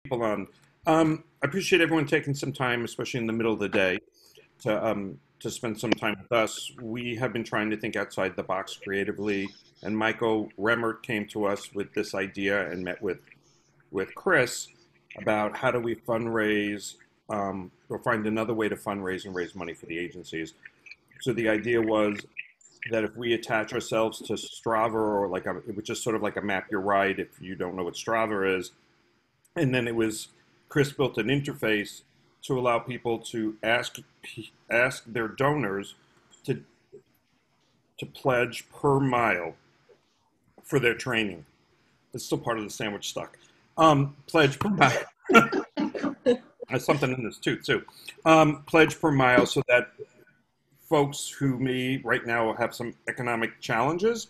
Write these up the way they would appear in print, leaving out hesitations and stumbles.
people on. I appreciate everyone taking some time, especially in the middle of the day, to spend some time with us. We have been trying to think outside the box creatively, and Michael Remmert came to us with this idea and met with Chris about how do we fundraise or find another way to fundraise and raise money for the agencies. So the idea was that if we attach ourselves to Strava or it was just sort of like a map your ride if you don't know what Strava is. And then Chris built an interface to allow people to ask their donors to pledge per mile for their training. It's still part of the sandwich stuck. Pledge per mile. There's something in this too. Pledge per mile so that folks who may right now have some economic challenges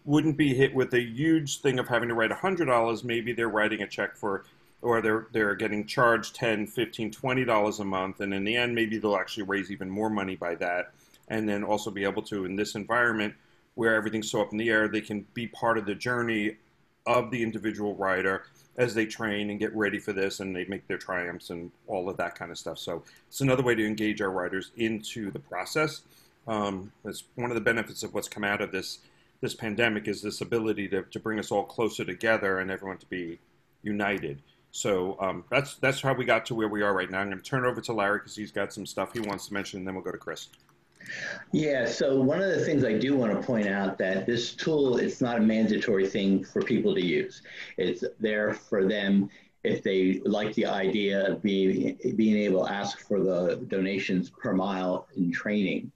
wouldn't be hit with a huge thing of having to write $100. Maybe they're writing a check for, or they're getting charged $10, $15, $20 a month. And in the end, maybe they'll actually raise even more money by that. And then also be able to, in this environment where everything's so up in the air, they can be part of the journey of the individual rider as they train and get ready for this, and they make their triumphs and all of that kind of stuff. So it's another way to engage our riders into the process. It's one of the benefits of what's come out of this pandemic is this ability to bring us all closer together and everyone to be united. So that's how we got to where we are right now. I'm going to turn it over to Larry because he's got some stuff he wants to mention, and then we'll go to Chris. Yeah, so one of the things I do want to point out that this tool, it's not a mandatory thing for people to use. It's there for them if they like the idea of being able to ask for the donations per mile in training,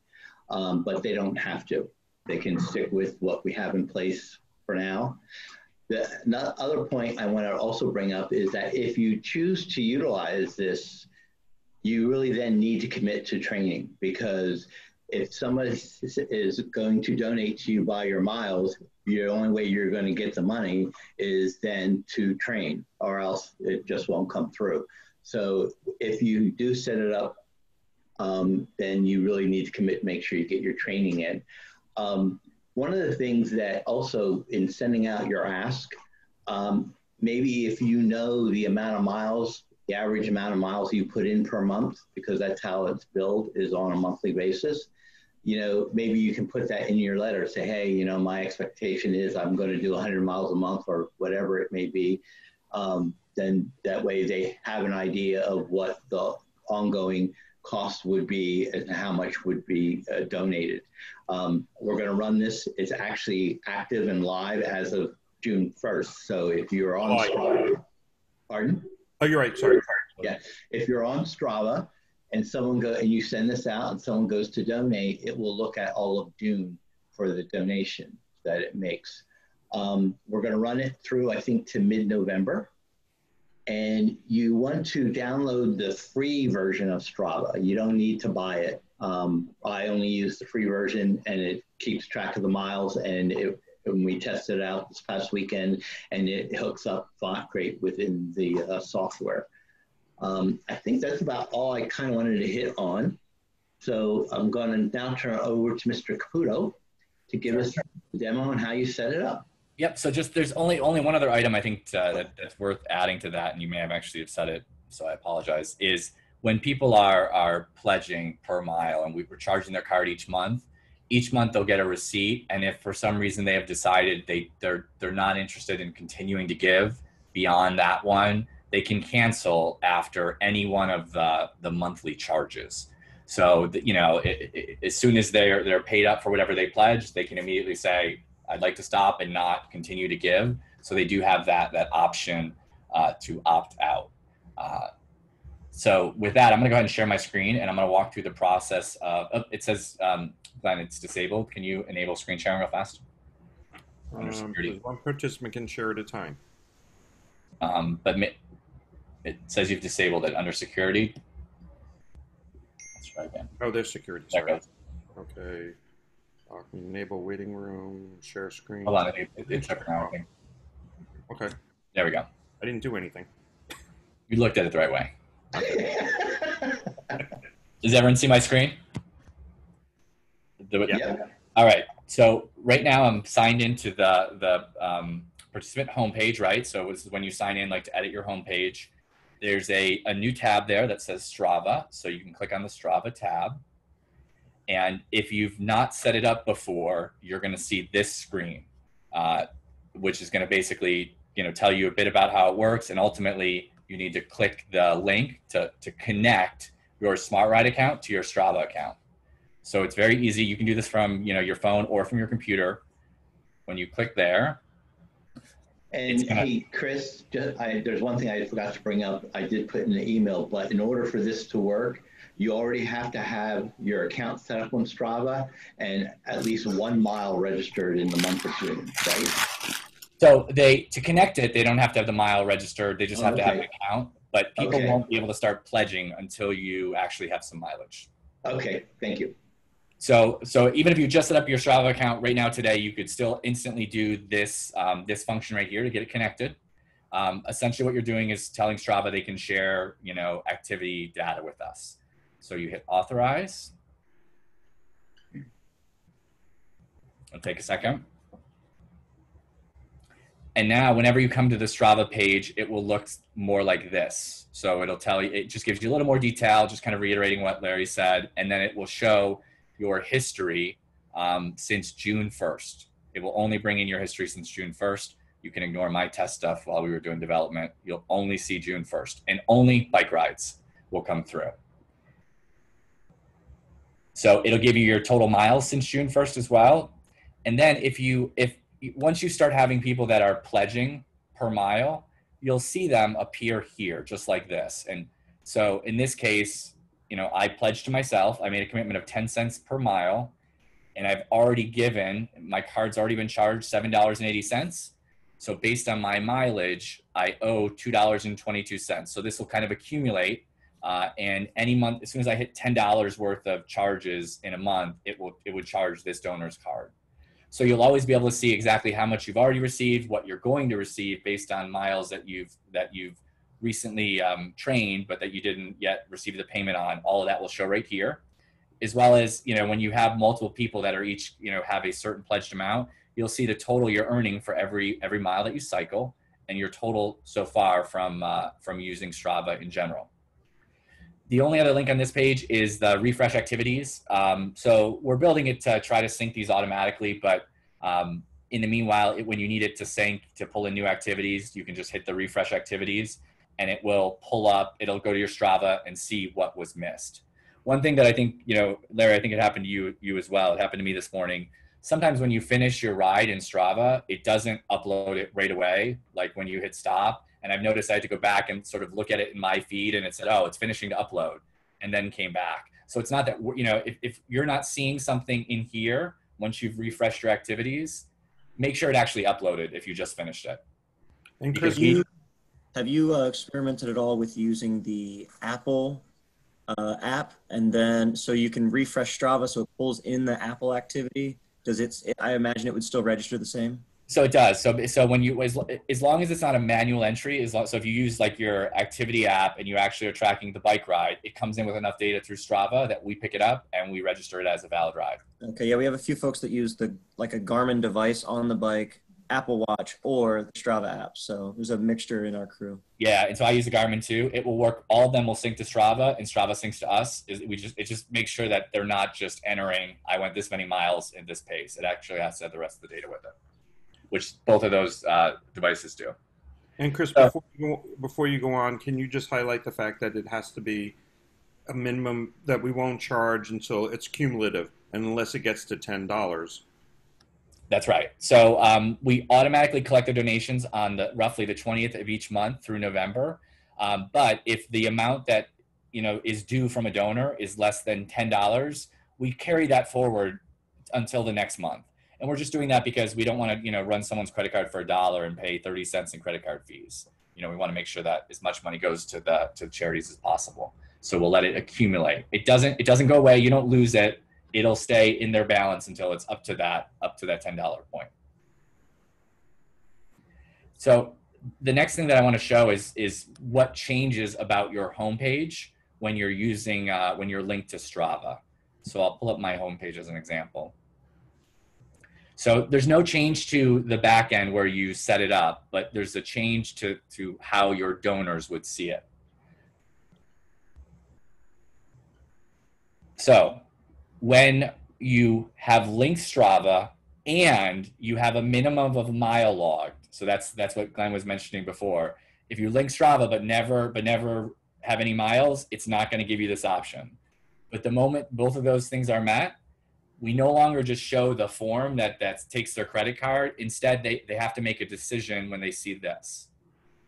but they don't have to. They can stick with what we have in place for now. The other point I want to also bring up is that if you choose to utilize this, you really then need to commit to training, because if somebody is going to donate to you by your miles, the only way you're going to get the money is then to train, or else it just won't come through. So if you do set it up, then you really need to commit, make sure you get your training in. One of the things that also in sending out your ask, maybe if you know the amount of miles, the average amount of miles you put in per month, because that's how it's billed, is on a monthly basis. Maybe you can put that in your letter, say, hey, my expectation is I'm going to do 100 miles a month or whatever it may be. Then that way they have an idea of what the ongoing cost would be and how much would be donated. We're going to run this. It's actually active and live as of June 1st. So if you're on Strava, pardon? Oh, you're right. Sorry. Yeah. If you're on Strava, and you send this out and someone goes to donate, it will look at all of June for the donation that it makes. We're going to run it through, I think, to mid-November. And you want to download the free version of Strava. You don't need to buy it. I only use the free version, and it keeps track of the miles. And when we tested it out this past weekend, and it hooks up great within the software. I think that's about all I kind of wanted to hit on. So I'm going to now turn it over to Mr. Caputo to give us a demo on how you set it up. Yep. So there's only one other item I think that's worth adding to that, and you may have actually said it, so I apologize, is when people are pledging per mile and we're charging their card each month they'll get a receipt, and if for some reason they have decided they're not interested in continuing to give beyond that one, they can cancel after any one of the monthly charges. So as soon as they're paid up for whatever they pledged, they can immediately say, I'd like to stop and not continue to give. So they do have that option to opt out. So with that, I'm gonna go ahead and share my screen, and I'm gonna walk through the process of, it says, Glenn, it's disabled. Can you enable screen sharing real fast? Under security. One participant can share at a time. But it says you've disabled it under security. Let's try again. Oh, there's security. Sorry. Okay. Enable waiting room, share screen. Hold on, it's up now, I think. Okay. There we go. I didn't do anything. You looked at it the right way. Does everyone see my screen? Yeah. All right. So right now I'm signed into the participant homepage, right? So this is when you sign in, like to edit your homepage. there's a new tab there that says Strava. So you can click on the Strava tab. And if you've not set it up before, you're going to see this screen, which is going to basically, tell you a bit about how it works. And ultimately, you need to click the link to connect your SmartRide account to your Strava account. So it's very easy. You can do this from your phone or from your computer. When you click there. And hey, Chris, there's one thing I forgot to bring up. I did put in the email, but in order for this to work, you already have to have your account set up on Strava and at least 1 mile registered in the month of June, right? So to connect it, they don't have to have the mile registered. They just have to have an account. But people won't be able to start pledging until you actually have some mileage. Okay, thank you. So even if you just set up your Strava account right now today, you could still instantly do this this function right here to get it connected. Essentially, what you're doing is telling Strava they can share activity data with us. So you hit authorize. It'll take a second. And now whenever you come to the Strava page, it will look more like this. So it'll tell you, it just gives you a little more detail, just kind of reiterating what Larry said. And then it will show your history since June 1st. It will only bring in your history since June 1st. You can ignore my test stuff while we were doing development. You'll only see June 1st, and only bike rides will come through. So it'll give you your total miles since June 1st as well. And then once you start having people that are pledging per mile, you'll see them appear here just like this. And so in this case, I pledged to myself. I made a commitment of 10 cents per mile, and I've already given, my card's already been charged $7.80. So based on my mileage, I owe $2.22. So this will kind of accumulate, and any month, as soon as I hit $10 worth of charges in a month, it would charge this donor's card. So you'll always be able to see exactly how much you've already received, what you're going to receive based on miles that you've recently trained, but that you didn't yet receive the payment on. All of that will show right here, as well as when you have multiple people that are each have a certain pledged amount, you'll see the total you're earning for every mile that you cycle, and your total so far from using Strava in general. The only other link on this page is the refresh activities. So we're building it to try to sync these automatically, but in the meanwhile, when you need it to sync, to pull in new activities, you can just hit the refresh activities, and it will pull up, it'll go to your Strava and see what was missed. One thing that I think, Larry, I think it happened to you as well. It happened to me this morning. Sometimes when you finish your ride in Strava, it doesn't upload it right away, like when you hit stop. And I've noticed I had to go back and sort of look at it in my feed, and it said, oh, it's finishing to upload, and then came back. So it's not that, if you're not seeing something in here, once you've refreshed your activities, make sure it actually uploaded if you just finished it. And Chris, have you experimented at all with using the Apple app, and then so you can refresh Strava so it pulls in the Apple activity? I imagine it would still register the same? So it does. So when as long as it's not a manual entry, so if you use like your activity app and you actually are tracking the bike ride, it comes in with enough data through Strava that we pick it up and we register it as a valid ride. Okay, yeah, we have a few folks that use a Garmin device on the bike, Apple Watch, or the Strava app. So there's a mixture in our crew. Yeah, and so I use the Garmin too. It will work. All of them will sync to Strava, and Strava syncs to us. It just makes sure that they're not just entering, I went this many miles in this pace. It actually has to have the rest of the data with it, which both of those devices do. And Chris, before you go on, can you just highlight the fact that it has to be a minimum that we won't charge until it's cumulative, and unless it gets to $10? That's right. So we automatically collect the donations on roughly the 20th of each month through November. But if the amount that is due from a donor is less than $10, we carry that forward until the next month. And we're just doing that because we don't want to run someone's credit card for $1 and pay 30 cents in credit card fees. We want to make sure that as much money goes to the charities as possible. So we'll let it accumulate. It doesn't go away. You don't lose it. It'll stay in their balance until it's up to that $10 point. So the next thing that I want to show is what changes about your homepage when you're using when you're linked to Strava. So I'll pull up my homepage as an example. So there's no change to the back end where you set it up, but there's a change to how your donors would see it. So when you have linked Strava and you have a minimum of a mile logged, so that's what Glenn was mentioning before. If you link Strava but never have any miles, it's not going to give you this option. But the moment both of those things are met, we no longer just show the form that takes their credit card. Instead, they have to make a decision when they see this.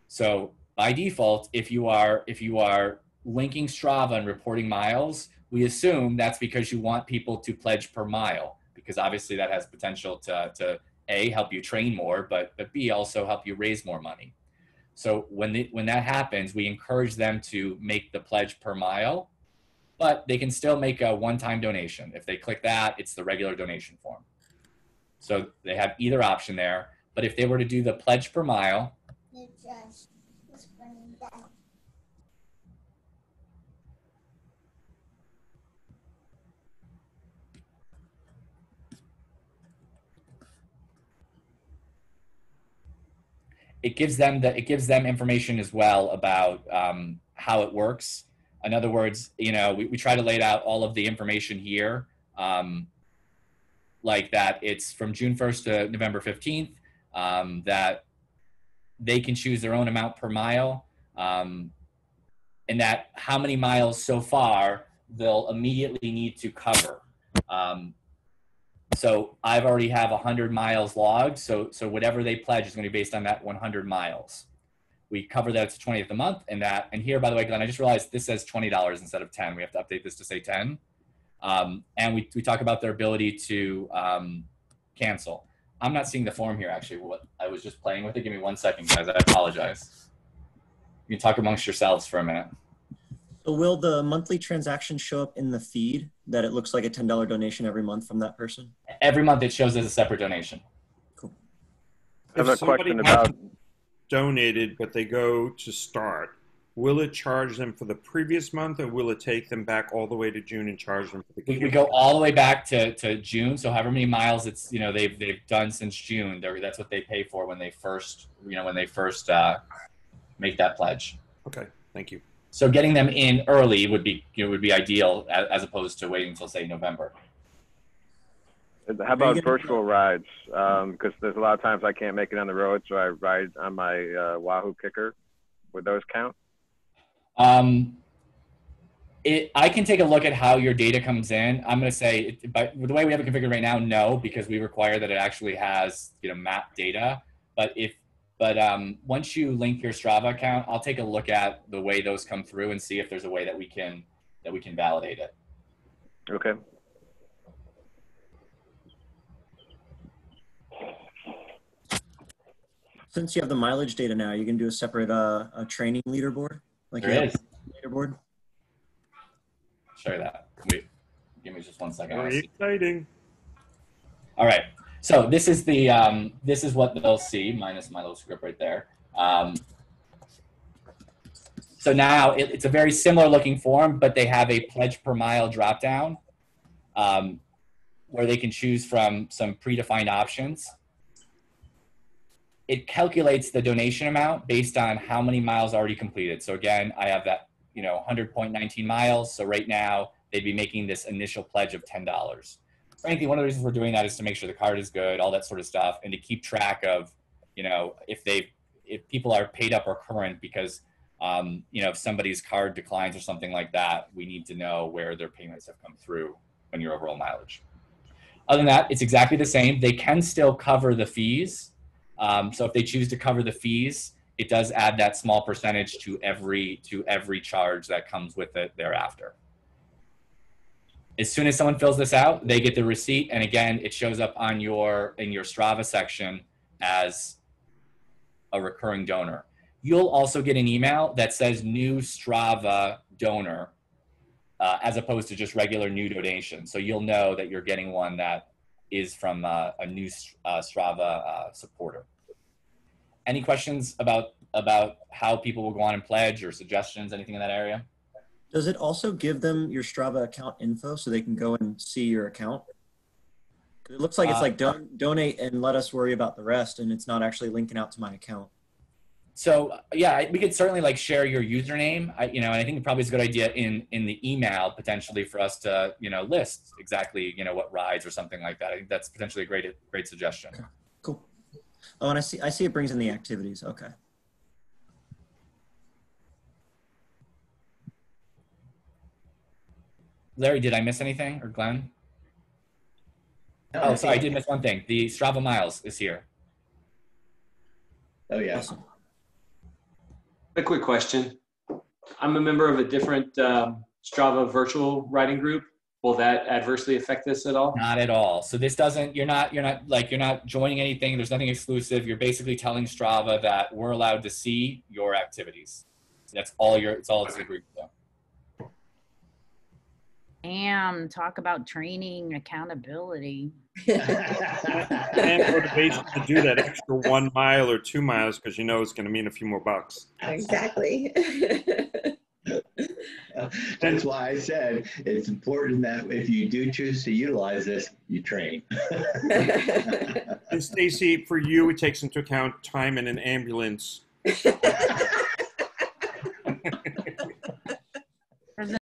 So by default, if you are linking Strava and reporting miles, we assume that's because you want people to pledge per mile, because obviously that has potential to A, help you train more, but B, also help you raise more money. So when that happens, we encourage them to make the pledge per mile, but they can still make a one-time donation. If they click that, it's the regular donation form. So they have either option there, but if they were to do the pledge per mile, it gives them information as well about how it works. In other words, we try to lay out all of the information here, like that it's from June 1st to November 15th, that they can choose their own amount per mile, and that how many miles so far they'll immediately need to cover. So I've already have 100 miles logged. So whatever they pledge is going to be based on that 100 miles. We cover that to 20th a month, and here, by the way, Glenn, I just realized this says $20 instead of 10. We have to update this to say 10. And we talk about their ability to cancel. I'm not seeing the form here, actually. I was just playing with it. Give me 1 second, guys. I apologize. You can talk amongst yourselves for a minute. So will the monthly transaction show up in the feed that it looks like a $10 donation every month from that person? Every month it shows as a separate donation. Cool. I have a question about donated, but they go to start. Will it charge them for the previous month, or will it take them back all the way to June and charge them for the? We go all the way back to June. So however many miles it's they've done since June, that's what they pay for when they first make that pledge. Okay, thank you. So getting them in early would be ideal, as opposed to waiting until, say, November. How about virtual rides? Because there's a lot of times I can't make it on the road, so I ride on my Wahoo Kicker. Would those count? I can take a look at how your data comes in. I'm going to say, but the way we have it configured right now, no, because we require that it actually has map data. But once you link your Strava account, I'll take a look at the way those come through and see if there's a way that we can validate it. Okay. Since you have the mileage data now, you can do a separate a training leaderboard. Like there is leaderboard. Show you that. Wait, give me just 1 second. Very exciting. All right. So this is what they'll see, minus my little script right there. So now it's a very similar looking form, but they have a pledge per mile dropdown where they can choose from some predefined options. It calculates the donation amount based on how many miles already completed. So again, I have that 100.19 miles. So right now they'd be making this initial pledge of $10. Frankly, one of the reasons we're doing that is to make sure the card is good, all that sort of stuff, and to keep track of, if people are paid up or current, because, if somebody's card declines or something like that, we need to know where their payments have come through on your overall mileage. Other than that, it's exactly the same. They can still cover the fees. So if they choose to cover the fees, it does add that small percentage to every charge that comes with it thereafter. As soon as someone fills this out, they get the receipt, and again, it shows up in your Strava section as a recurring donor. You'll also get an email that says new Strava donor, as opposed to just regular new donation. So you'll know that you're getting one that is from a new Strava supporter. Any questions about how people will go on and pledge, or suggestions, anything in that area? Does it also give them your Strava account info so they can go and see your account? It looks like it's like donate and let us worry about the rest, and it's not actually linking out to my account. So yeah, we could certainly like share your username. And I think it probably is a good idea in the email potentially for us to list exactly what rides or something like that. I think that's potentially a great suggestion. Okay. Cool. Oh, and I see it brings in the activities. Okay. Larry, did I miss anything, or Glenn? No, Oh, sorry, I did miss one thing. The Strava Miles is here. Oh yeah. Awesome. A quick question. I'm a member of a different Strava virtual riding group. Will that adversely affect this at all? Not at all. So this doesn't, you're not joining anything. There's nothing exclusive. You're basically telling Strava that we're allowed to see your activities. That's all it's a group. Damn, talk about training, accountability. And motivation to do that extra 1 mile or 2 miles because it's going to mean a few more bucks. Exactly. That's why I said it's important that if you do choose to utilize this, you train. And Stacy, for you, it takes into account time in an ambulance.